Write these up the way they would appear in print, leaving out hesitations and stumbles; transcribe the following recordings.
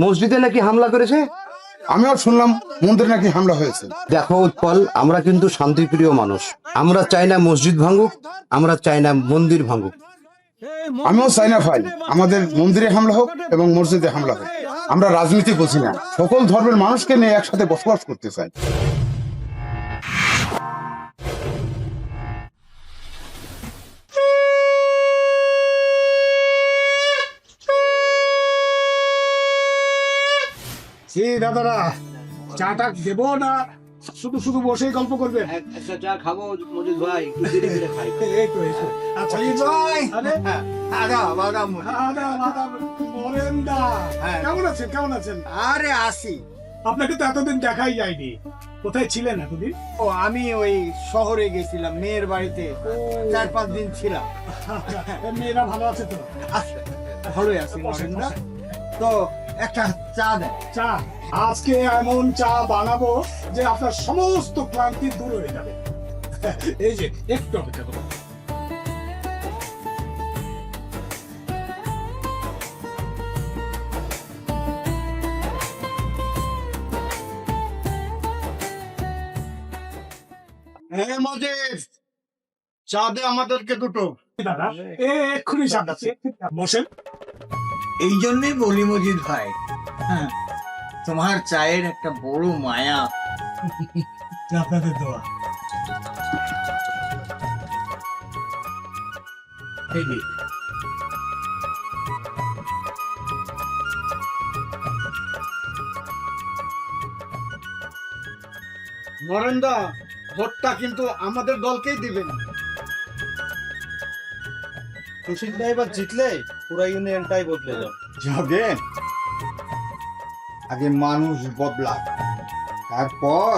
মসজিদে নাকি হামলা করেছে। আমিও শুনলাম মন্দিরে নাকি হামলা হয়েছে। দেখো উৎপল, আমরা কিন্তু শান্তিপ্রিয় মানুষ। আমরা চাই না মসজিদ ভাঙুক, আমরা চাই না মন্দির ভাঙুক। আমিও চাই না ভাই আমাদের মন্দিরে হামলা হোক এবং মসজিদে হামলা হোক। আমরা রাজনীতি বুঝি না, সকল ধর্মের মানুষকে নিয়ে একসাথে বসবাস করতে চাই। দাদারা চাটা দেবো না শুধু শুধু বসে গল্প করবে? একটা চা খাবো মজিদ ভাই, একটু ধীরে ধীরে খাই। এই তো এসো। আচ্ছা আরে মরেন্দা, কেমন আছেন? কেমন আছেন? আরে আসি। আপনাকে তো এতদিন দেখাই যায়নি, কোথায় ছিলেন এতদিন? ও আমি ওই শহরে গেছিলাম মেয়ের বাড়িতে, 4-5 দিন ছিলাম। মেয়েরা ভালো আছে তো? আছে, ভালোই আছি নরেন্দ্র। তো একটা চা দেন। চা আজকে এমন চা বানাবো যে আপনার সমস্ত ক্লান্তি দূর হয়ে যাবে। এই যে একটু অপেক্ষা করুন। হ্যাঁ মজিদ, চা দে আমাদেরকে দুটো। দাদা এক্ষুনি সামলাচ্ছি, বসেন। এই জন্যই বলি মজিদ ভাই, হ্যাঁ, তোমার চায়ের একটা বড় মায়া। আপনাদের দোয়া। এই নিন। নরেন্দ্র, ভোটটা কিন্তু আমাদের দলকেই দিবেন। সুশীল ভাই এবার জিতলে পুরো ইউনিয়নটাই বদলে যাবে। যাবে, আগে মানুষ বদলা, তারপর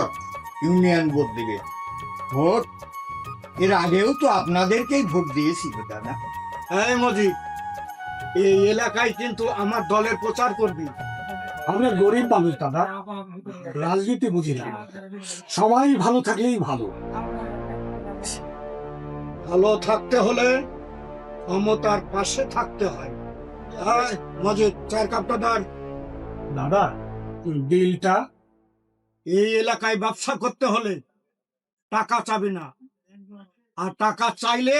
ইউনিয়ন বদলিবে। ভোট এর আগেও তো আপনাদেরকেই ভোট দিয়েছিল দাদা। হ্যাঁ মজিদ, এই এলাকায় কিন্তু আমার দলের প্রচার করবি। আমরা গরিব মানুষ দাদা, রাজনীতি বুঝি না, সবাই ভালো থাকলেই ভালো। ভালো থাকতে হলে ক্ষমতার পাশে থাকতে হয়। মজিদ, 4 কাপটা ধর। দাদা বিলটা। এই এলাকায় ব্যবসা করতে হলে টাকা চাবি না, আর টাকা চাইলে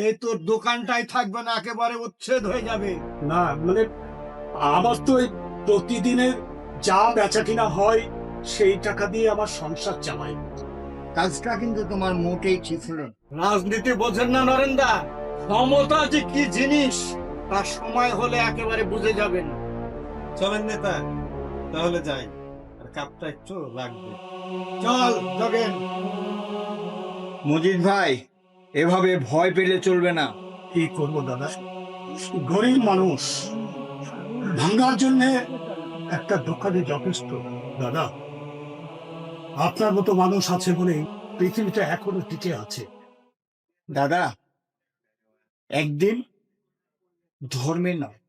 এই তোর দোকানটাই থাকবে না, একেবারে উচ্ছেদ হয়ে যাবে। না মানে আমার তো এই প্রতিদিনের যা বেচা কিনা হয় সেই টাকা দিয়ে আমার সংসার চালাই। কাজটা কিন্তু তোমার মোটেই ঠিক হলো। রাজনীতি বোঝেন না নরেন্দা, ক্ষমতা যে কি জিনিস তার সময় হলে একেবারে বুঝে যাবেন। চলেন নেতা, তাহলে যাই, আর কাপটা একটু লাগবে। চল জগেন। মজিদ ভাই, এভাবে ভয় পেলে চলবে না। কি করবো দাদা, গরিব মানুষ, ভাঙার জন্য একটা দোকানে যথেষ্ট। দাদা আপনার মতো মানুষ আছে বলেই পৃথিবীটা এখনো টিকে আছে। দাদা, একদিন ধর্মে নয়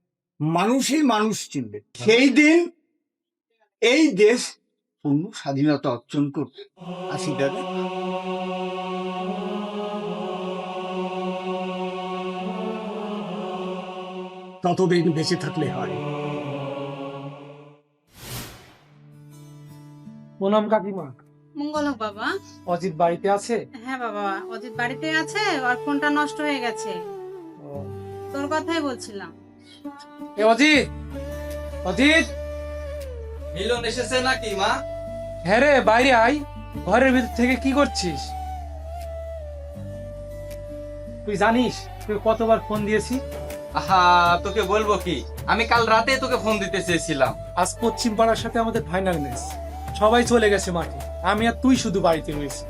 মানুষই মানুষ চিনবে, সেই দিন এই দেশ পূর্ণ স্বাধীনতা অর্জন করবে। আসি দাদা। ততদিন বেঁচে থাকলে হয়। প্রণাম কাকিমা। মঙ্গল হোক বাবা। অজিত বাড়িতে আছে? হ্যাঁ বাবা, অজিত বাড়িতে আছে, আর ফোনটা নষ্ট হয়ে গেছে। তোর কথাই বলছিলাম। এ অজিত, অজিত। মিলন এসেছে নাকি মা? হ্যাঁ রে, বাইরে আয়। ঘরের ভিতর থেকে কি করছিস? তুই জানিস তুই কতবার ফোন দিয়েছি? আহা, তোকে বলবো কি, আমি কাল রাতে তোকে ফোন দিতে চেয়েছিলাম। আজ পশ্চিম পাড়ার সাথে আমাদের ফাইনাল ম্যাচ, সবাই চলে গেছে মাঠে, আমি আর তুই শুধু বাড়িতে রয়েছি।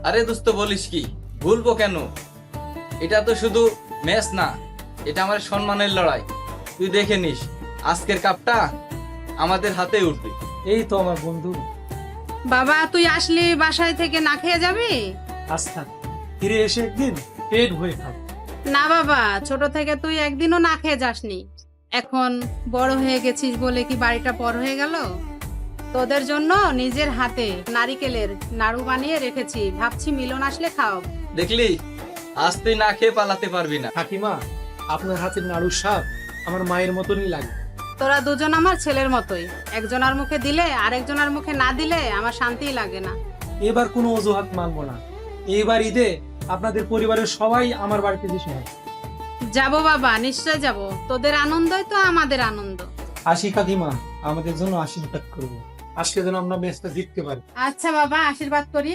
আরে দোস্ত, বলিস কি, ভুলবো কেন? এটা তো শুধু ম্যাচ না, এটা আমার সম্মানের লড়াই। তুই দেখে নিস, আজকের কাপটা আমাদের হাতে উঠবে। এই তো আমার বন্ধু। বাবা তুই আসলি বাসায় থেকে না খেয়ে যাবি? আস্থা ফিরে এসে একদিন পেট ভরে খাবো। না বাবা, ছোট থেকে তুই একদিনও না খেয়ে যাসনি, এখন বড় হয়ে গেছিস বলে কি বাড়িটা পর হয়ে গেল? তোদের জন্য নিজের হাতে নারিকেলের নাড়ু বানিয়ে রেখেছি, ভাবছি মিলন আসলে খাও। দেখলি, আজ তুই না খেয়ে পালাতে পারবি না। কাকিমা, আপনার হাতের নাড়ুর স্বাদ আমার মায়ের মতনই লাগে। তোরা দুজন আমার ছেলের মতোই, একজনের মুখে দিলে আরেকজনের মুখে না দিলে আমার শান্তিই লাগে না। এবার কোনো অজুহাত মানবো না। এইবার ঈদে আপনাদের পরিবারের সবাই আমার বাড়িতে এসে হয়। যাবো বাবা, নিশ্চয় যাব, তোদের আনন্দই তো আমাদের আনন্দ। আসি কাকিমা, আমাদের জন্য আশীর্বাদ করবো, আজকে যেন আমরা ম্যাচটা জিততে পারি। আচ্ছা বাবা, আশীর্বাদ করি।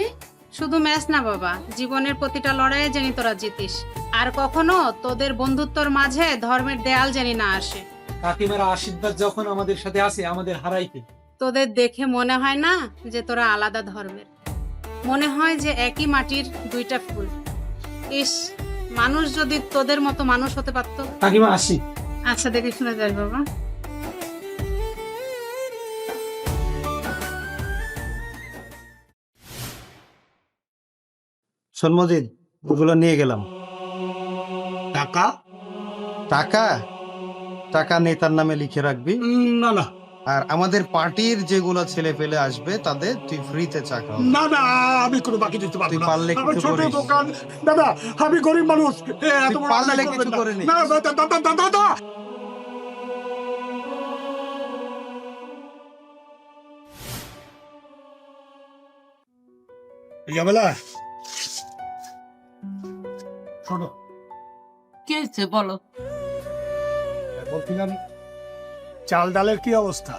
শুধু ম্যাচ না বাবা, জীবনের প্রতিটা লড়াইয়ে যেন তোরা জিতিস, আর কখনো তোদের বন্ধুত্বর মাঝে ধর্মের দেয়াল যেন না আসে। কাকিমার আশীর্বাদ যখন আমাদের সাথে আছে, আমাদের হারাইতে। তোদের দেখে মনে হয় না যে তোরা আলাদা ধর্মের, মনে হয় যে একই মাটির দুইটা ফুল। ইস, মানুষ যদি তোদের মতো মানুষ হতে পারতো। কাকিমা আসি। আচ্ছা, দেখে শুনে যাস বাবা। শোন মজিদ, ওগুলো নিয়ে গেলাম। টাকা? টাকা? টাকা নেতার নামে লিখে রাখবি। না না আর আমাদের পার্টির যেগুলো ছেলে পেলে আসবে তাদের তুই ফ্রিতে চা খাওয়াবি। না না, আমি কোনো বাকি দিতে পারবো তুই না। পারলে আমার কিছু ছোট করিস। দোকান দাদা, আমি গরিব মানুষ। এত তুই বড় পারলে অন্যায় কিছু করবেন না। করে নিস। না দাদা দাদা দাদা দাদা। ঝামেলা শোনো, কি হয়েছে বলো? বলছিলাম চাল ডালের কি অবস্থা?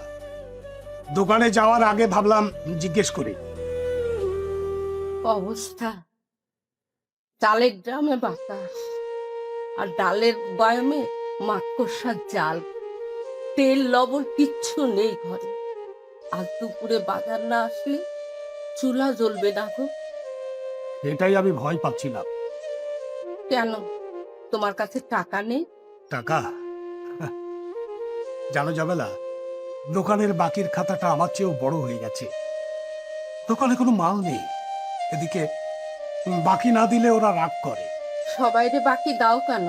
দোকানে যাওয়ার আগে ভাবলাম জিজ্ঞেস করি। অবস্থা, চালের ড্রামে বাতাস আর ডালের বয়ামে মাকড়সার জাল, তেল লবণ কিচ্ছু নেই ঘরে। আজ দুপুরে বাজার না আসলে চুলা জ্বলবে না গো। এটাই আমি ভয় পাচ্ছিলাম। কেন, তোমার কাছে টাকা নেই? টাকা? জানো ঝামেলা, দোকানের বাকির খাতাটা আমার চেয়েও বড় হয়ে গেছে। দোকানে কোনো মাল নেই। এদিকে বাকি না দিলে ওরা রাগ করে। সবাইরে বাকি দাও কেন?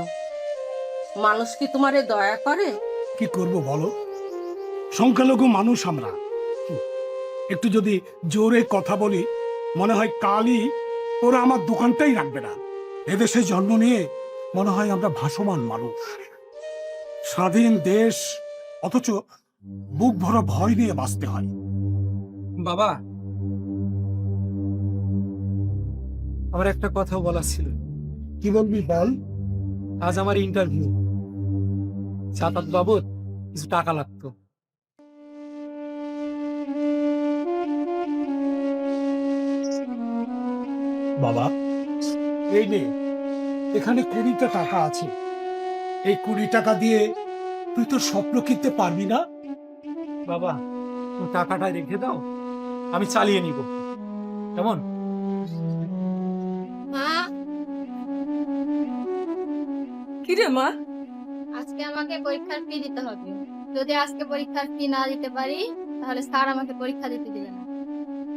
মানুষ কি তোমারে দয়া করে? কি করব বলো, সংখ্যালঘু মানুষ আমরা। একটু যদি জোরে কথা বলি মনে হয় কালই ওরা আমার দোকানটাই রাখবে না। এদেশে জন্ম নিয়ে মনে হয় আমরা ভাসমান মানুষ, স্বাধীন দেশ, অথচ বুক ভরা ভয় নিয়ে বাঁচতে হয়। বাবা, আমার একটা কথা বলার ছিল। কি বলবি বল। আজ আমার ইন্টারভিউ, যাতায়াত বাবদ কিছু টাকা লাগতো। বাবা, এই নে, এখানে 20টা টাকা আছে। এই 20 টাকা দিয়ে তুই তোর স্বপ্ন কিনতে পারবি না? বাবা, তুমি টাকাটা রেখে দাও, আমি চালিয়ে নিব। কেমন? মা, কি রে মা? আজকে আমাকে পরীক্ষার ফি দিতে হবে। যদি আজকে পরীক্ষার ফি না দিতে পারি তাহলে স্যার আমাকে পরীক্ষা দিতে দিবে না।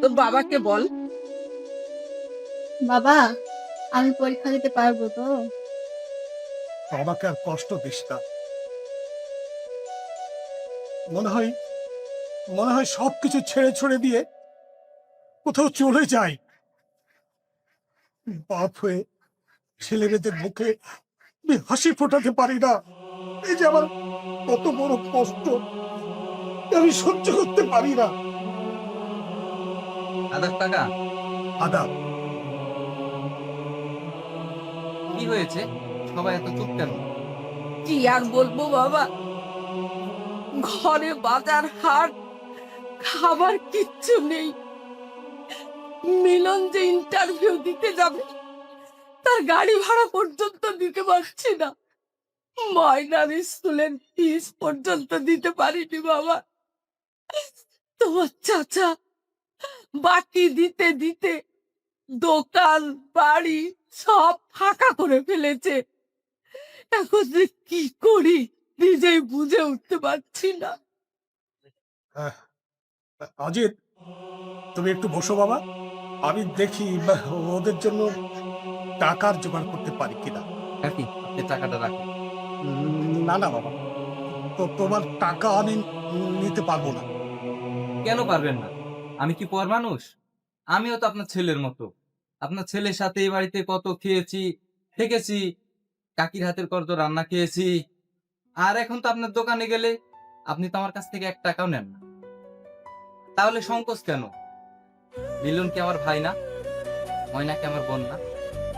তোর বাবাকে বল। বাবা, আমি পরীক্ষা দিতে পারবো তো? আমাকে আর কষ্ট দিস না। মনে হয় সবকিছু ছেড়ে ছড়ে দিয়ে কোথাও চলে যায়। বাপ হয়ে ছেলে মেয়েদের মুখে আমি হাসি ফোটাতে পারি না। এই যে আমার কত বড় কষ্ট, আমি সহ্য করতে পারি না। আদার টাকা আদাব। কি হয়েছে? সবাই এত চুপ কেন? কি আর বলবো বাবা, ঘরে বাজার হাট, খাবার কিচ্ছু নেই। মিলন যে ইন্টারভিউ দিতে যাবে তার গাড়ি ভাড়া পর্যন্ত দিতে পারছি না। ময়নার স্কুলের ফিস পর্যন্ত দিতে পারিনি বাবা। তোমার চাচা বাকি দিতে দিতে দোকান বাড়ি সব ফাঁকা করে ফেলেছে। এখন যে কি করি নিজেই বুঝে উঠতে পারছি না। অজিত, তুমি একটু বসো বাবা, আমি দেখি ওদের জন্য টাকার জোগাড় করতে পারি কিনা। কাকি, আপনি টাকাটা রাখেন। না না বাবা, তো তোমার টাকা আমি নিতে পারবো না। কেন পারবেন না? আমি কি পর মানুষ? আমিও তো আপনার ছেলের মতো। আপনার ছেলের সাথে এই বাড়িতে কত খেয়েছি, থেকেছি, কাকির হাতের কত রান্না খেয়েছি। আর এখন তো আপনার দোকানে গেলে আপনি তো আমার কাছ থেকে 1 টাকাও নেন না, তাহলে সংকোচ কেন? মিলন কি আমার ভাই না? ময়না কি আমার বোন না?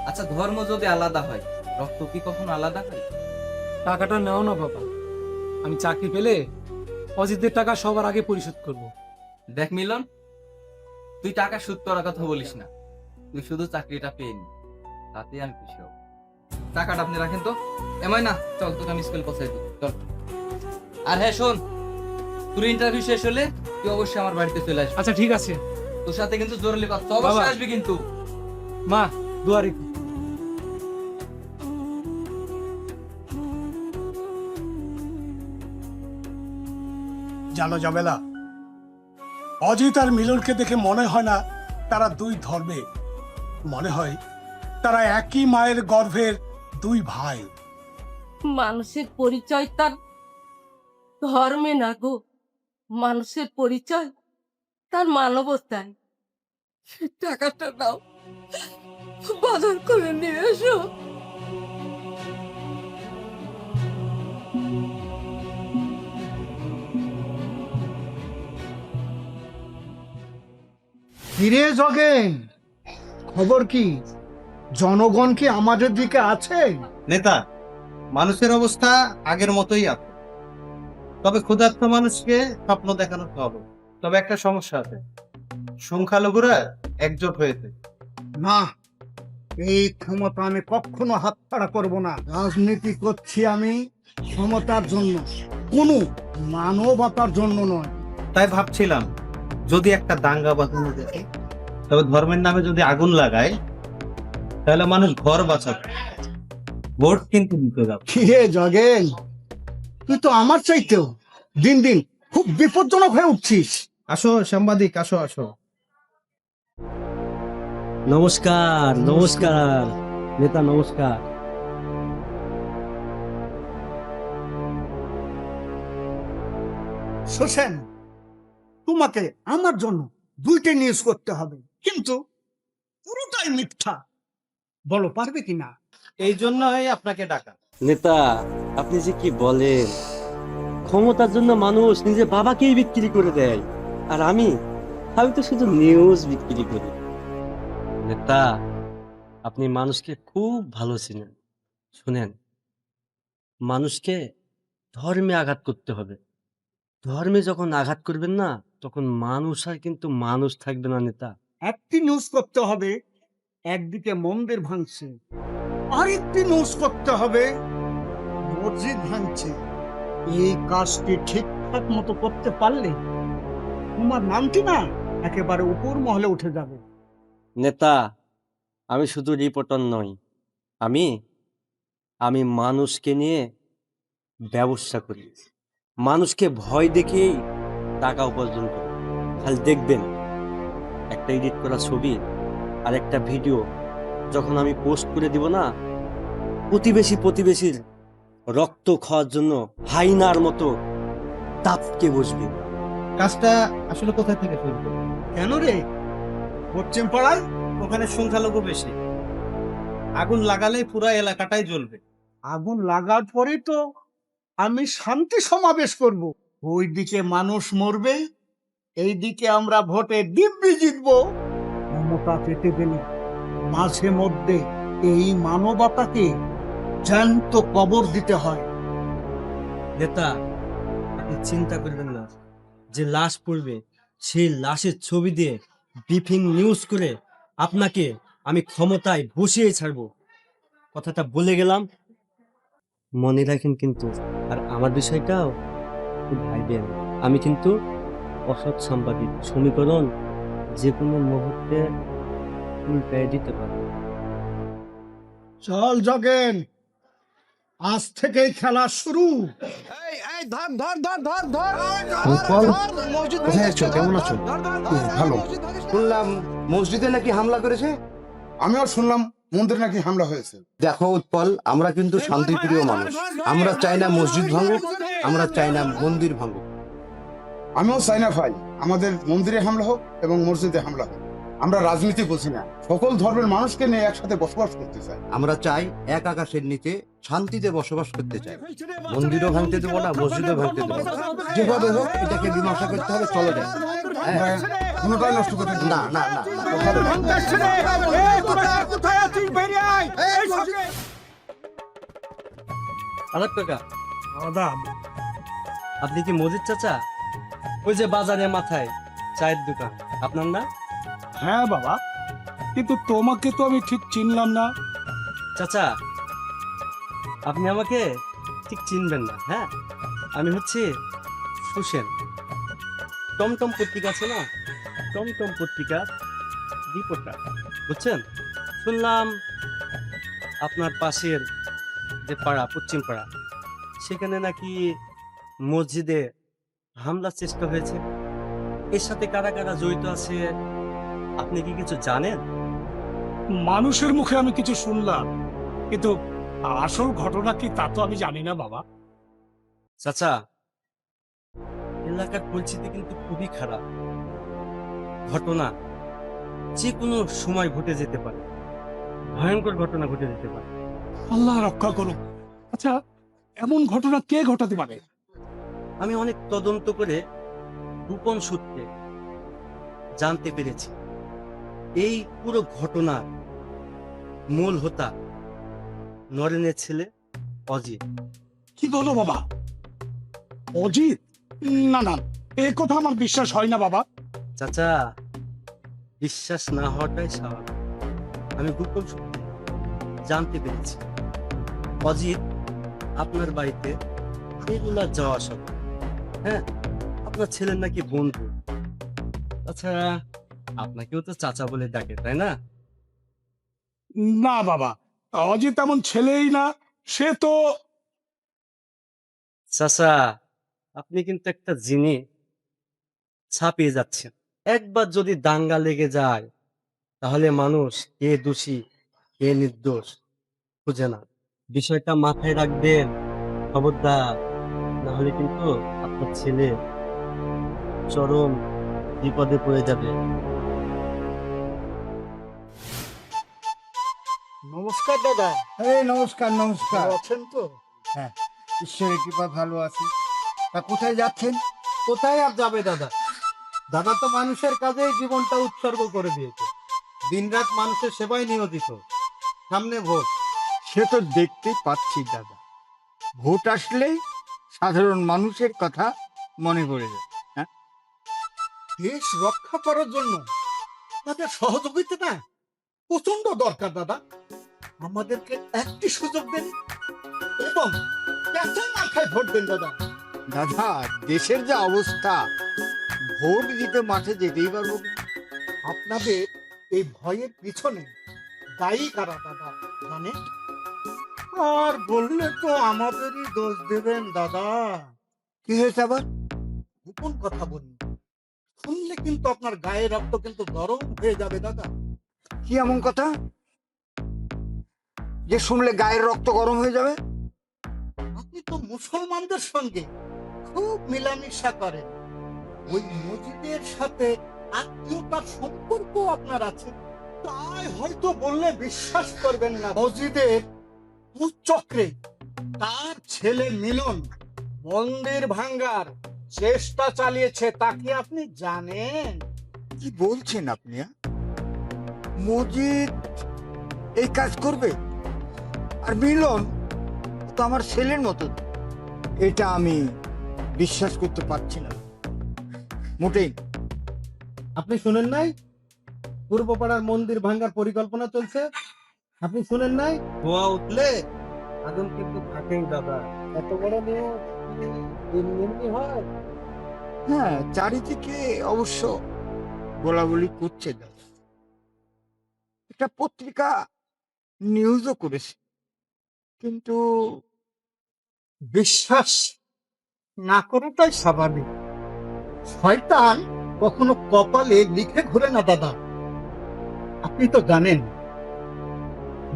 আচ্ছা, ধর্ম যদি আলাদা হয়, রক্ত কি কখনো আলাদা হয়? টাকাটা নাও না বাবা, আমি চাকরি পেলে অজিতদের টাকা সবার আগে পরিশোধ করব। দেখ মিলন, তুই টাকা শোধ করার কথা বলিস না, তুই শুধু চাকরিটা পেয়ে নি, তাতে আমি খুশি হব। টাকাটা আপনি রাখেন তো। এমন না, চল তোকে আমি স্কুল পৌঁছাই দিই, চল। আর হ্যাঁ শোন, তোর ইন্টারভিউ শেষ হলে তুই অবশ্যই আমার বাড়িতে চলে আসবি। আচ্ছা ঠিক আছে তোর সাথে কিন্তু জরুরি কথা, অবশ্যই বাবা। আসবি কিন্তু। মা, দুয়ারে। জানো জামেলা, অজিত আর মিলনকে দেখে মনে হয় না তারা দুই ধর্মে, মনে হয় তারা একই মায়ের গর্ভের দুই ভাই। মানুষের পরিচয় তার ধর্মে না গো, মানুষের পরিচয় তার মানবতায়। টাকাটা নাও, বাজার করে নিয়ে এসো। ফিরে জগেন, খবর কি? জনগণ কি আমাদের দিকে আছে? নেতা, মানুষের অবস্থা আগের মতোই আছে, তবে ক্ষুধার্ত মানুষকে স্বপ্ন দেখানো হবে। তবে একটা সমস্যা আছে, সংখ্যালঘুরা একজোট হয়েছে। না, এই ক্ষমতা আমি কখনো হাতছাড়া করব না। রাজনীতি করছি আমি ক্ষমতার জন্য, কোনো মানবতার জন্য নয়। তাই ভাবছিলাম যদি একটা দাঙ্গা বাঁধানো যায়, তবে ধর্মের নামে যদি আগুন লাগায়, তাহলে মানুষ ঘর বাঁচাবে, ভোট কিন্তু দিতে যাবে। কিরে জগেন, তুই তো আমার চাইতেও দিন দিন খুব বিপজ্জনক হয়ে উঠছিস। আসো সাংবাদিক, আসো আসো। নমস্কার নমস্কার নেতা, নমস্কার। শোষেন, তোমাকে আমার জন্য 2টে নিউজ করতে হবে, কিন্তু পুরোটাই মিথ্যা। বলো পারবে কিনা? এই জন্যই আপনাকে ডাকা। নেতা, আপনি যে কি বলেন, ক্ষমতার জন্য মানুষ নিজের বাবাকেই বিক্রি করে দেয়, আর আমি তো শুধু নিউজ বিক্রি করি। নেতা, আপনি মানুষকে খুব ভালো চিনেন। শুনেন, মানুষকে ধর্মে আঘাত করতে হবে। ধর্মে যখন আঘাত করবেন না, তখন মানুষ আর কিন্তু মানুষ থাকবে না নেতা। একটি নিউজ করতে হবে একদিকে মন্দির ভাঙছে, আরেকটি নিউজ করতে হবে মসজিদ ভাঙছে। এই কাজটি ঠিকঠাক মতো করতে পারলে তোমার নামটি না একেবারে উপর মহলে উঠে যাবে। নেতা, আমি শুধু রিপোর্টার নই, আমি মানুষকে নিয়ে ব্যবসা করি। মানুষকে ভয় দেখেই টাকা উপার্জন করি। খালি দেখবেন, একটা এডিট করা ছবি আর একটা ভিডিও যখন আমি পোস্ট করে দিব না, প্রতিবেশীর রক্ত খাওয়ার জন্য হাইনার মতো তাপকে বসবে। কাজটা আসলে কোথায় থেকে শুরু করবো? কেন রে, পশ্চিম পাড়ায় ওখানে সংখ্যালঘু বেশি, আগুন লাগালেই পুরো এলাকাটাই জ্বলবে। আগুন লাগার পরে তো আমি শান্তি সমাবেশ করব। ওইদিকে মানুষ মরবে, এইদিকে আমরা ভোটে দিব্যি জিতবো। ক্ষমতা পেতে গেলে মাঝে মধ্যে এই মানবতাকে জ্যান্ত কবর দিতে হয়। নেতা, আপনি চিন্তা করবেন না, যে লাশ পড়বে সেই লাশের ছবি দিয়ে ব্রিফিং নিউজ করে আপনাকে আমি ক্ষমতায় বসিয়ে ছাড়বো। কথাটা বলে গেলাম, মনে রাখেন কিন্তু। আর আমার বিষয়টাও খুব ভাইবেন, আমি কিন্তু অসৎ সাংবাদিক। সমীকরণ যে কোনো মুহূর্তে উল্টায় দিতে পারে। চল জগেন, আজ থেকেই খেলা শুরু। কোথায় আছো? কেমন আছো? ভালো। শুনলাম মসজিদে নাকি হামলা করেছে। আমিও শুনলাম মন্দিরে নাকি হামলা হয়েছে। দেখো উৎপল, আমরা কিন্তু শান্তিপ্রিয় মানুষ। আমরা চাই না মসজিদ ভাঙুক, আমরা চাই না মন্দির ভাঙুক। আমিও চাই না ভাই আমাদের মন্দিরে হামলা হোক এবং মসজিদে হামলা হোক। আমরা রাজনীতি বুঝি না, সকল ধর্মের মানুষকে নিয়ে একসাথে বসবাস করতে চাই। আমরা চাই এক আকাশের নিচে শান্তিতে বসবাস করতে চাই। মন্দিরও ভাঙতে দেবো না, মসজিদও ভাঙতে দেবো না। যেভাবে হোক এটাকে মীমাংসা করতে হবে, চলে যায়। আমরা কোনোটাই নষ্ট করতে দেব না না না না, হবে না। আলাপ কাকা, দাদা, আপনি কি মজিদ চাচা? ওই যে বাজারের মাথায় চায়ের দোকান, আপনার না? হ্যাঁ বাবা, কিন্তু তোমাকে তো আমি ঠিক চিনলাম না। চাচা, আপনি আমাকে ঠিক চিনবেন না। হ্যাঁ, আমি হচ্ছে সুসেন। টমটম পত্রিকা আছে না, টমটম পত্রিকা রিপোর্টার, বুঝছেন? শুনলাম আপনার পাশের যে পাড়া, পশ্চিম পাড়া, সেখানে নাকি মসজিদে হামলার চেষ্টা হয়েছে। এর সাথে কারা কারা জড়িত আছে আপনি কি কিছু জানেন? মানুষের মুখে আমি কিছু শুনলাম, কিন্তু আসল ঘটনা কি তা তো আমি জানি না বাবা। চাচা, এলাকার পরিস্থিতি কিন্তু খুবই খারাপ। ঘটনা যে কোনো সময় ঘটে যেতে পারে, ভয়ঙ্কর ঘটনা ঘটে যেতে পারে। আল্লাহ রক্ষা করুক। আচ্ছা, এমন ঘটনা কে ঘটাতে পারে? আমি অনেক তদন্ত করে গোপন সূত্রে জানতে পেরেছি এই পুরো ঘটনার মূল হোতা নরেনের ছেলে অজিত। কি বলো বাবা, অজিত? না না, এ কথা আমার বিশ্বাস হয় না বাবা। চাচা, বিশ্বাস না হওয়াটাই স্বাভাবিক। আমি গোপন সূত্রে জানতে পেরেছি অজিত আপনার বাড়িতে রেগুলার যাওয়া আসা করে। হ্যাঁ, আপনার ছেলের নাকি বন্ধু। তাছাড়া আপনাকেও তো চাচা বলে ডাকে, তাই না? না বাবা, অজিত তেমন ছেলেই না, সে তো। চাচা, আপনি কিন্তু একটা জিনিস ছাপিয়ে যাচ্ছেন। একবার যদি দাঙ্গা লেগে যায়, তাহলে মানুষ কে দোষী কে নির্দোষ খুঁজে না। বিষয়টা মাথায় রাখবেন, খবরদার। না হলে কিন্তু আপনার ছেলে চরম বিপদে পড়ে যাবে। নমস্কার দাদা। এই নমস্কার নমস্কার। ভালো আছেন তো? হ্যাঁ, ঈশ্বরের কৃপা ভালো আছি। তা কোথায় যাচ্ছেন? কোথায় আর যাবে দাদা? দাদা তো মানুষের কাজেই জীবনটা উৎসর্গ করে দিয়েছে, দিনরাত মানুষের সেবায় নিয়োজিত। সামনে ভোট। সে তো দেখতেই পাচ্ছি দাদা, ভোট আসলেই সাধারণ মানুষের কথা মনে পড়ে যায়। হ্যাঁ, দেশ রক্ষা করার জন্য তাদের সহযোগিতা প্রচন্ড দরকার দাদা। আমাদেরকে একটি সুযোগ দেন এবং পেছন মাথায় ভোট দেন দাদা। দাদা, দেশের যা অবস্থা, ভোট দিতে মাঠে যেতেই পারবো না। আপনাদের এই ভয়ের পিছনে দায়ী কারা দাদা জানেন? আর বললে তো আমাদেরই দোষ দেবেন দাদা। কি হয়েছে আবার? গোপন কথা বলি, শুনলে কিন্তু আপনার গায়ে রক্ত কিন্তু গরম হয়ে যাবে দাদা। কি এমন কথা যে শুনলে গায়ের রক্ত গরম হয়ে যাবে? আপনি তো মুসলমানদের সঙ্গে খুব মেলামেশা করেন, ওই মসজিদের সাথে আত্মীয়তার সম্পর্ক আপনার আছে। তাই হয়তো বললে বিশ্বাস করবেন না, মসজিদের চক্রে তার ছেলে মিলন মন্দির ভাঙ্গার চেষ্টা চালিয়েছে। তা কি আপনি জানেন? কি বলছেন আপনি? মসজিদ এই কাজ করবে? আর মিলন তো আমার ছেলের মতো। এটা আমি বিশ্বাস করতে পারছি না মোটেই। আপনি শুনেন নাই পূর্বপাড়ার মন্দির ভাঙ্গার পরিকল্পনা চলছে? আপনি শুনেন নাই? ধোয়া উঠলে আগুন কিন্তু থাকেই দাদা। এত বড় নিউজ এমনি হয়? হ্যাঁ, চারিদিকে অবশ্য বলাবলি করছে দাদা। একটা পত্রিকা নিউজও করেছে, কিন্তু বিশ্বাস না করাটাই স্বাভাবিক। শয়তান কখনো কপালে লিখে ঘুরে না দাদা। আপনি তো জানেন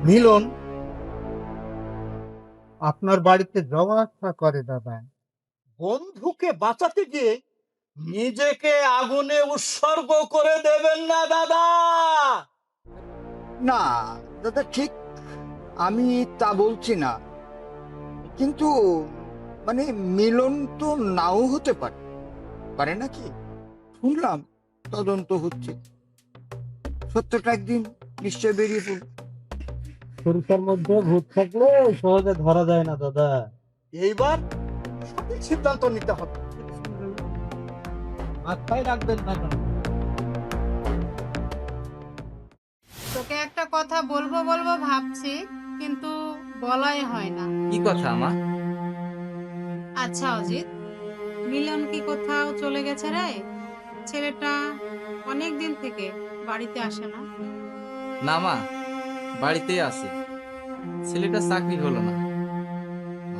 মিলন আপনার বাড়িতে যাওয়া আসা করে দাদা। বন্ধুকে বাঁচাতে গিয়ে নিজেকে আগুনে উৎসর্গ করে দেবেন না দাদা। না দাদা, ঠিক আমি তা বলছি না, কিন্তু মানে মিলন তো নাও হতে পারে, পারে নাকি? শুনলাম তদন্ত হচ্ছে, সত্যটা একদিন নিশ্চয় বেরিয়ে পড়বে। সরিষার মধ্যে ভূত থাকলে সহজে ধরা যায় না দাদা। এইবার সঠিক সিদ্ধান্ত নিতে হবে। মাথায় রাখবেন দাদা। তোকে একটা কথা বলবো বলবো ভাবছি, কিন্তু বলাই হয় না। কি কথা মা? আচ্ছা অজিত, মিলন কি কোথাও চলে গেছে রে? ছেলেটা অনেক দিন থেকে বাড়িতে আসে না। না মা, বাড়িতেই আছে। ছেলেটা চাকরি হলো না,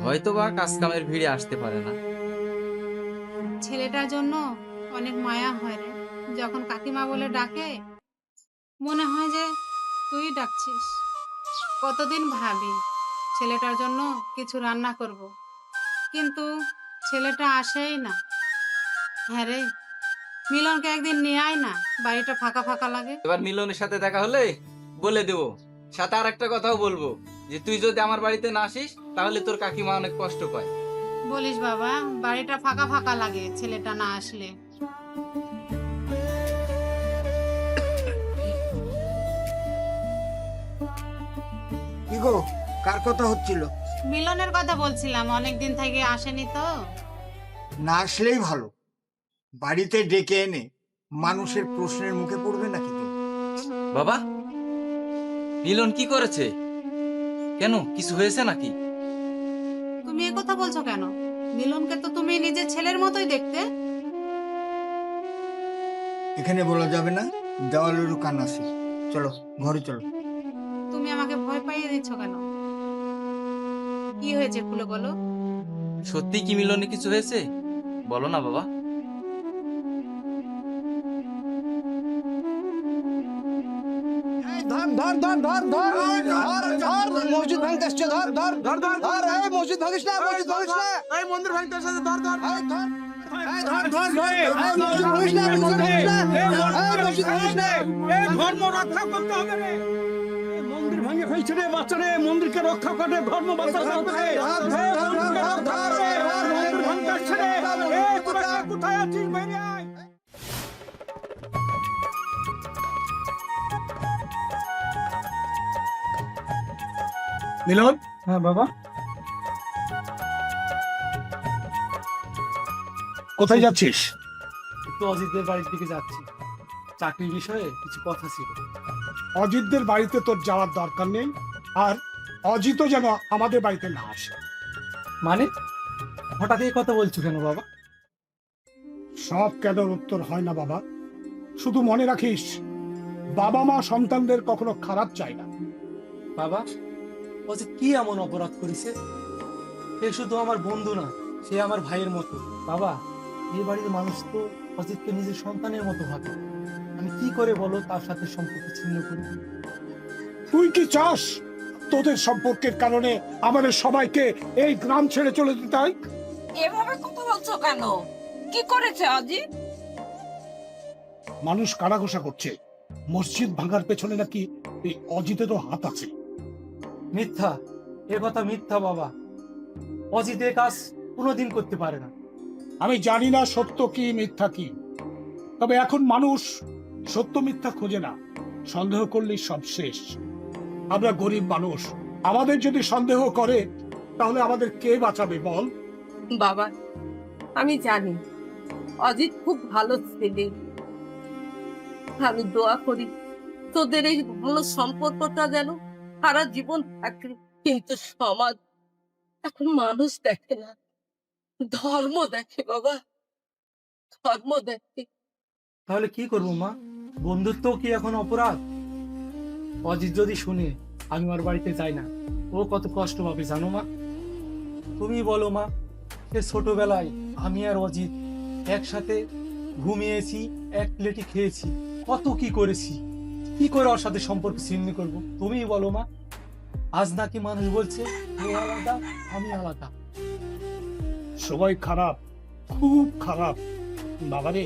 হয়তো বা কাজ কামের ভিড়ে আসতে পারে না। ছেলেটার জন্য অনেক মায়া হয় রে। যখন কাকিমা বলে ডাকে মনে হয় যে তুই ডাকছিস। কতদিন ভাবি ছেলেটার জন্য কিছু রান্না করব, কিন্তু ছেলেটা আসেই না। হ্যাঁ রে, মিলনকে একদিন নিয়ে আয় না, বাড়িটা ফাঁকা ফাঁকা লাগে। এবার মিলনের সাথে দেখা হলে বলে দেবো। সাথে আর একটা কথাও বলবো, যে তুই যদি আমার বাড়িতে না আসিস তাহলে তোর কাকিমা অনেক কষ্ট পায়। বলিস বাবা, বাড়িটা ফাঁকা ফাঁকা লাগে ছেলেটা না আসলে। কি গো, কার কথা হচ্ছিল? মিলনের কথা বলছিলাম, অনেকদিন থেকে আসেনি তো। না আসলেই ভালো, বাড়িতে ডেকে এনে মানুষের প্রশ্নের মুখে পড়বে নাকি তুমি? বাবা, মিলন কি করেছে? কেন, কিছু হয়েছে নাকি? তুমি এ কথা বলছো কেন? মিলনকে তো তুমি নিজের ছেলের মতোই দেখতে। এখানে বলা যাবে না, দেওয়ালেরও কান আছে। চলো ঘরে চলো। তুমি আমাকে ভয় পাইয়ে দিচ্ছ কেন? কি হয়েছে খুলে বলো। সত্যি কি মিলনে কিছু হয়েছে? বলো না বাবা। ধর ধর ধর ধর ধর ধর ধর, মসজিদ ভাঙতে আসছে, ধর ধর ধর ধর ধর, এই মসজিদ ভাঙিস না, মসজিদ ভাঙিস না, এই মন্দির ভাঙতে আসছে, ধর ধর ধর ধর ধর ধর ধর, এই মসজিদ ভাঙিস না, মসজিদ ভাঙিস না, এই মসজিদ ভাঙিস না, এই ধর্ম রক্ষা করতে হবে রে। এই মন্দির ভাঙে ফেলছে রে বাচ্চা রে, মন্দিরকে রক্ষা করে, ধর্ম বাঁচাতে হবে রে। মন্দির ভাঙতে আসছে রে, এই তোরা কোথায় আছিস, বাইরে আয়। মিলন, হ্যাঁ বাবা। কোথায় যাচ্ছিস? একটু অজিতদের বাড়ির দিকে যাচ্ছি, চাকরির বিষয়ে কিছু কথা ছিল। অজিতদের বাড়িতে তোর যাওয়ার দরকার নেই, আর অজিতও যেন আমাদের বাড়িতে না আসে। মানে হঠাৎ এই কথা বলছো কেন বাবা? সব কেন উত্তর হয় না বাবা, শুধু মনে রাখিস, বাবা মা সন্তানদের কখনো খারাপ চায় না। বাবা, অজিত কি এমন অপরাধ করেছে? সে শুধু আমার বন্ধু না, সে আমার ভাইয়ের মতো। বাবা, এই বাড়ির মানুষ তো অজিতকে নিজের সন্তানের মতো ভাবে। আমি কি করে বলো তার সাথে সম্পর্ক ছিন্ন করি? তুই কি চাস তোদের সম্পর্কের কারণে আমাদের সবাইকে এই গ্রাম ছেড়ে চলে যেতে হয়? এভাবে কথা বলছো কেন? কি করেছে অজিত? মানুষ কানাঘোষা করছে মসজিদ ভাঙার পেছনে নাকি এই অজিতেরও হাত আছে। মিথ্যা, এ কথা মিথ্যা বাবা। অজিত এ কাজ কোনোদিন করতে পারে না। আমি জানি না সত্য কি মিথ্যা কি, তবে এখন মানুষ সত্য মিথ্যা খোঁজে না, সন্দেহ করলেই সব শেষ। আমরা গরিব মানুষ, আমাদের যদি সন্দেহ করে তাহলে আমাদের কে বাঁচাবে বল? বাবা, আমি জানি অজিত খুব ভালো ছেলে। আমি দোয়া করি তোদের এই ভালো সম্পর্কটা যেন সারা জীবন থাকে। কিন্তু সমাজ এখন মানুষ দেখে না, ধর্ম দেখে বাবা, ধর্ম দেখে। তাহলে কি করবো মা? বন্ধুত্ব কি এখন অপরাধ? অজিত যদি শুনে আমি ওর বাড়িতে যাই না, ও কত কষ্ট পাবে জানো মা? তুমি বলো মা, সে ছোটবেলায় আমি আর অজিত একসাথে ঘুমিয়েছি, এক প্লেটে খেয়েছি, কত কি করেছি। কি করে ওর সাথে সম্পর্ক ছিন্ন করবো? তুমিই বলো মা। আজ নাকি মানুষ বলছে ও আলাদা, আমি আলাদা। সবাই খারাপ, খুব খারাপ, বাবারে,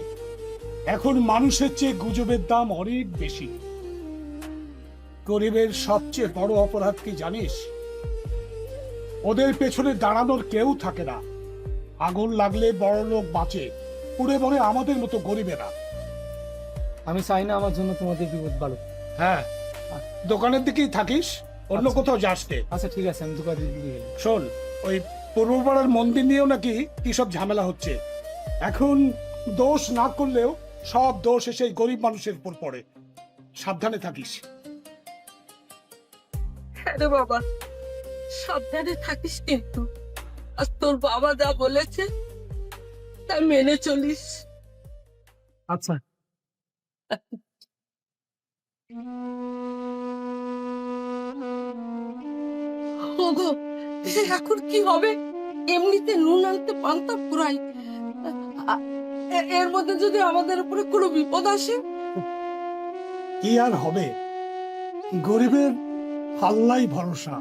এখন মানুষের চেয়ে গুজবের দাম অনেক বেশি। গরিবের সবচেয়ে বড় অপরাধ কি জানিস? ওদের পেছনে দাঁড়ানোর কেউ থাকে না। আগুন লাগলে বড় লোক বাঁচে, পুড়ে মরে আমাদের মতো গরিবেরা। আমি চাই না আমার জন্য তোমাদের বিপদ বাড়ুক। হ্যাঁ, দোকানের দিকেই থাকিস, অন্য আচ্ছা। কোথাও যাস নে। আচ্ছা ঠিক আছে, আমি দোকানে দিয়ে গেলাম। শোন, ওই পূর্বপাড়ার মন্দির নিয়েও নাকি কি সব ঝামেলা হচ্ছে। এখন দোষ না করলেও সব দোষ এসে এই গরিব মানুষের উপর পড়ে। সাবধানে থাকিস। হ্যাঁ রে বাবা, সাবধানে থাকিস কিন্তু। আর তোর বাবা যা বলেছে তা মেনে চলিস। আচ্ছা। ওগো, এখন কি হবে? এমনিতে নুন আনতে পান্তা ফুরাই, এর মধ্যে যদি আমাদের উপরে কোনো বিপদ আসে? কি আর হবে, গরিবের আল্লাহ ভরসা।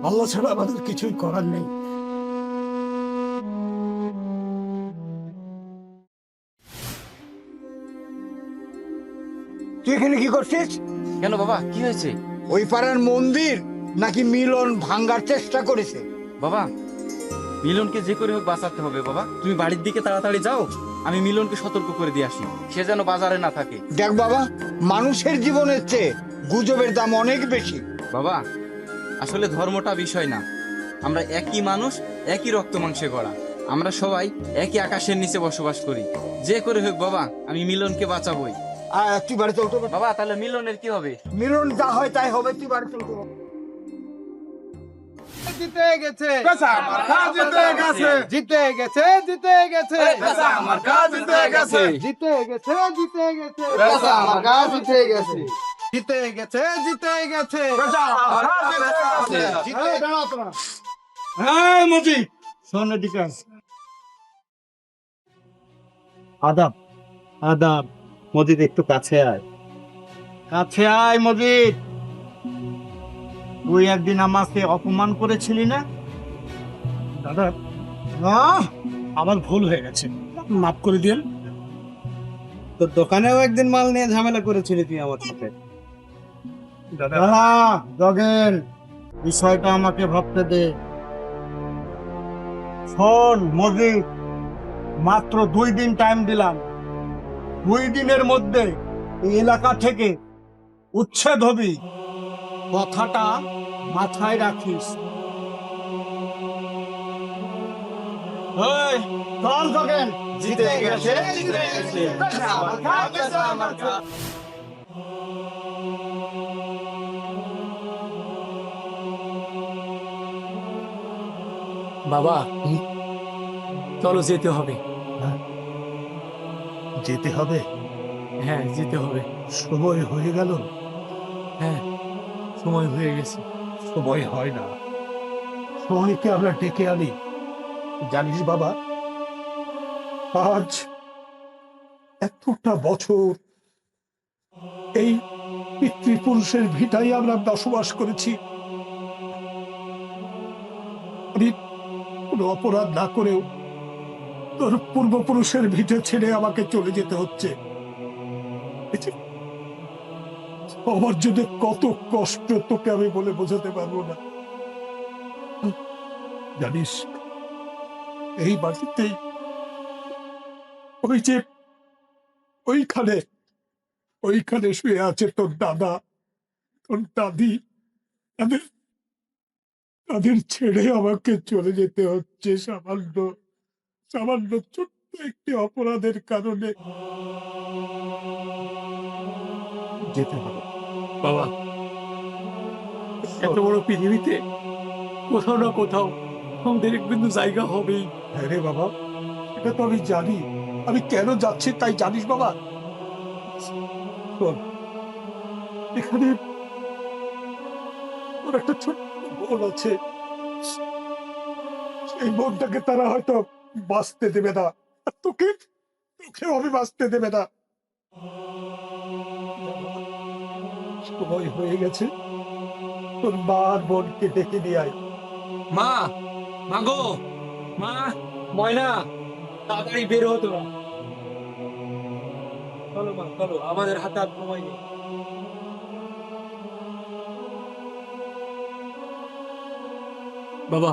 আল্লাহ ছাড়া আমাদের কিছুই করার নেই। তুই এখানে কি করছিস? কেন বাবা, কি হয়েছে? ওই পাড়ার মন্দির নাকি মিলন ভাঙ্গার চেষ্টা করেছে। বাবা, মিলনকে যে করে হোক বাঁচাতে হবে। বাবা, তুমি বাড়ির দিকে তাড়াতাড়ি যাও, আমি মিলনকে সতর্ক করে দিয়ে আসি, সে যেন বাজারে না থাকে। দেখ বাবা, মানুষের জীবনের চেয়ে গুজবের দাম অনেক বেশি। বাবা, আসলে ধর্মটা বিষয় না, আমরা একই মানুষ, একই রক্ত মাংসে গড়া। আমরা সবাই একই আকাশের নিচে বসবাস করি। যে করে হোক বাবা, আমি মিলনকে বাঁচাবই। তুই বাড়ি চলতে বাবা, তাহলে মিলনের কি হবে? মিলন যা হয় তাই হবে, তুই বাড়ি চলতে। জিতে গেছে, জিতে গেছে, জিতে গেছে, জিতে গেছে, আমার কাজ জিতে গেছে, জিতে গেছে, জিতে গেছে, আমার কাজ জিতে গেছে, জিতে গেছে, জিতে গেছে। হ্যাঁ মজি, শোন এদিকে আস। আদাব আদাব। মজিদ একটু কাছে আয়, কাছে আয় মজিদ। তুই একদিন আমাকে অপমান করেছিলি না? দাদা, আমার ভুল হয়ে গেছে, মাফ করে দিন। তোর দোকানেও একদিন মাল নিয়ে ঝামেলা করেছিলি তুই আমার সাথে। দাদা, জগেন, বিষয়টা আমাকে ভাবতে দে। শোন মজিদ, মাত্র 2 দিন টাইম দিলাম। 2 দিনের মধ্যে এই এলাকা থেকে উচ্ছেদ হবি, কথাটা মাথায় রাখিস। এই, চল জগেন। জিতে গেছে, জিতে গেছে, আমার কাজ গেছে, আমার কাজ। বাবা, চলো যেতে হবে। যেতে হবে? হ্যাঁ, যেতে হবে। সময় হয়ে গেল। হ্যাঁ, সময় হয়ে গেছে। সময় হয় না, সময়কে আমরা ডেকে আনি। জানিস বাবা, আজ এতটা বছর এই পিতৃপুরুষের ভিটায় আমরা বসবাস করেছি। আমি কোনো অপরাধ না করেও তোর পূর্বপুরুষের ভিটে ছেড়ে আমাকে চলে যেতে হচ্ছে। আমার জন্য কত কষ্ট তোকে আমি বলে বোঝাতে পারবো না। জানিস, এই বাড়িতেই ওই যে ওইখানে শুয়ে আছে তোর দাদা, তোর দাদি। তাদের ছেড়ে আমাকে চলে যেতে হচ্ছে সামান্য সামান্য ছোট্ট একটি অপরাধের কারণে। যেতে হবে বাবা, এত বড় পৃথিবীতে কোথাও না কোথাও আমাদের এক বিন্দু জায়গা হবেই। হ্যাঁ রে বাবা, এটা তো আমি জানি। আমি কেন যাচ্ছি তাই জানিস বাবা? শোন, এখানে ওর একটা ছোট্ট বোন আছে, সেই বোনটাকে তারা হয়তো বাঁচতে দেবে না, আর তোকেও আমি বাঁচতে দেবে না। সময় হয়ে গেছে, তোর মা আর বোনকে ডেকে নিয়ে আয়। মা, মাগো, মা, ময়না, তাড়াতাড়ি বের হতো না। চলো মা চলো, আমাদের হাতে আর সময় নেই। বাবা,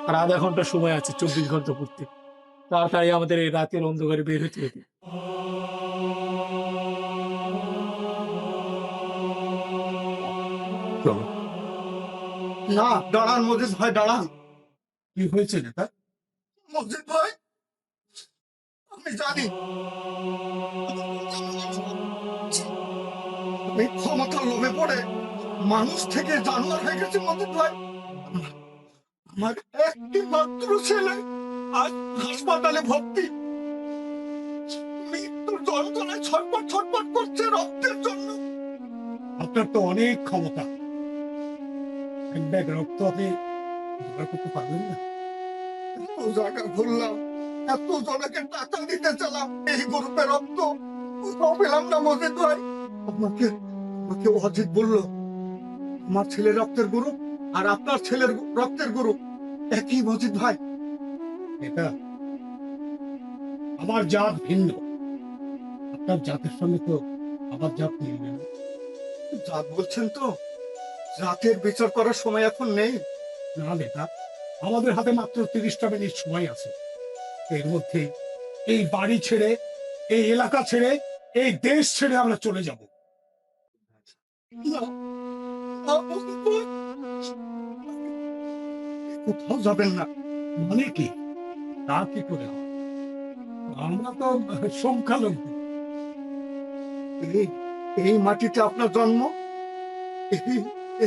আর আধা ঘন্টা সময় আছে 24 ঘন্টা পড়তে। তাড়াতাড়ি আমাদের এই রাতের অন্ধকারে বের হতে হবে। চলো। না, দাঁড়ান মজিদ ভাই, দাঁড়ান। কি হয়েছে নেতা? মজিদ ভাই, আমি জানি আমি ক্ষমতার লোভে পড়ে মানুষ থেকে জানোয়ার হয়ে গেছে মজিদ ভাই। আমার একটি মাত্র ছেলে আজ হাসপাতালে ভর্তি, মৃত্যুর যন্ত্রণায় ছটপট ছটপট করছে রক্তের জন্য। আপনার তো অনেক ক্ষমতা, এক ব্যাগ রক্ত আপনি জোগাড় করতে পারবেন না? এত জায়গা ঘুরলাম, এত জনকে টাকা দিতে চালাম, এই গ্রুপে রক্ত কোথাও পেলাম না মজিদ ভাই। আমাকে আমাকে অজিত বলল আমার ছেলের রক্তের গ্রুপ আর আপনার ছেলের রক্তের গ্রুপ একই মজিদ ভাই। এটা আমার জাত ভিন্ন, আপনার জাতের সঙ্গে তো আমার জাত মিলবে না। জাত বলছেন তো, জাতের বিচার করার সময় এখন নেই। না নেতা, আমাদের হাতে মাত্র 30টা মিনিট সময় আছে। এর মধ্যে এই বাড়ি ছেড়ে, এই এলাকা ছেড়ে, এই দেশ ছেড়ে আমরা চলে যাব। না, না মজিদ ভাই, কোথাও যাবেন না। মানে কি? তা কি করে হয়? আমরা তো সংখ্যালঘু। এই এই মাটিতে আপনার জন্ম,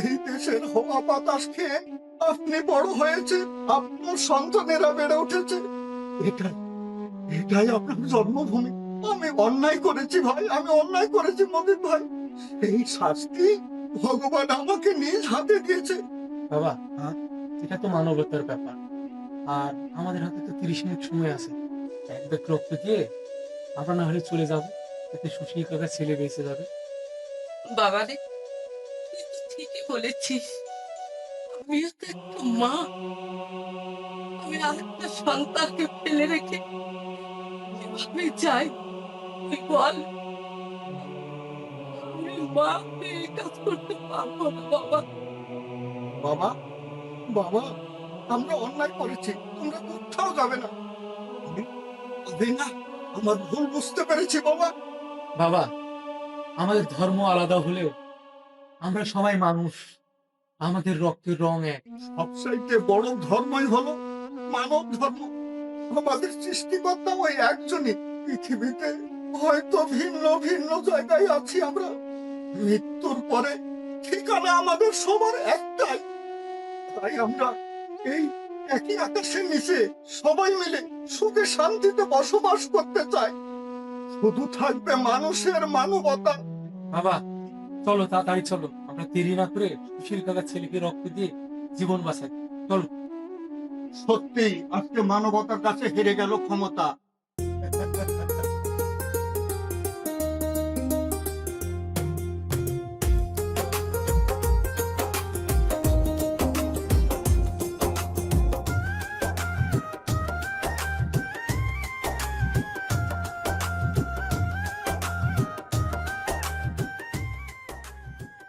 এই দেশের হওয়া বাতাস খেয়ে আপনি বড় হয়েছে, আপনার সন্তানেরা বেড়ে উঠেছে, এটাই আপনার জন্মভূমি। আমি অন্যায় করেছি ভাই, আমি অন্যায় করেছি মজিদ ভাই। এই শাস্তি ভগবান আমাকে নিজ হাতে দিয়েছে। বাবা, এটা তো মানবতার ব্যাপার, আর আমাদের হাতে তো 30 মিনিট সময় আছে। এক ব্যাগ রক্ত দিয়ে আমরা না হলে চলে যাবো, এতে সুশীল কাকা ছেলে বেঁচে যাবে। বাবা রে, তুই তো ঠিকই বলেছিস, আমিও তো একটা মা। আমি আরেকটা সন্তানকে ফেলে রেখে কিভাবে যাই তুই বল? আমি মা হয়ে এই কাজ করতে পারবো না বাবা। বাবা, বাবা, আমরা অন্যায় করেছি, তোমরা কোথাও যাবে না। আমি না আমার ভুল বুঝতে পেরেছি বাবা। বাবা, আমাদের ধর্ম আলাদা হলেও আমরা সবাই মানুষ, আমাদের রক্তের রং এক। সবচাইতে বড় ধর্মই হলো মানব ধর্ম। আমাদের সৃষ্টিকর্তা ওই একজনই। পৃথিবীতে হয়তো ভিন্ন ভিন্ন জায়গায় আছি আমরা, মৃত্যুর পরে ঠিকানা আমাদের সবার একটাই। তাই আমরা এই একই আকাশের নিচে সবাই মিলে সুখে শান্তিতে বসবাস করতে চাই। শুধু থাকবে মানুষের মানবতা। বাবা, চলো তাড়াতাড়ি চলো, আমরা দেরি না করে সুশীল কাকার ছেলেকে রক্ত দিয়ে জীবন বাঁচাই। চলো। সত্যি আজকে মানবতার কাছে হেরে গেল ক্ষমতা।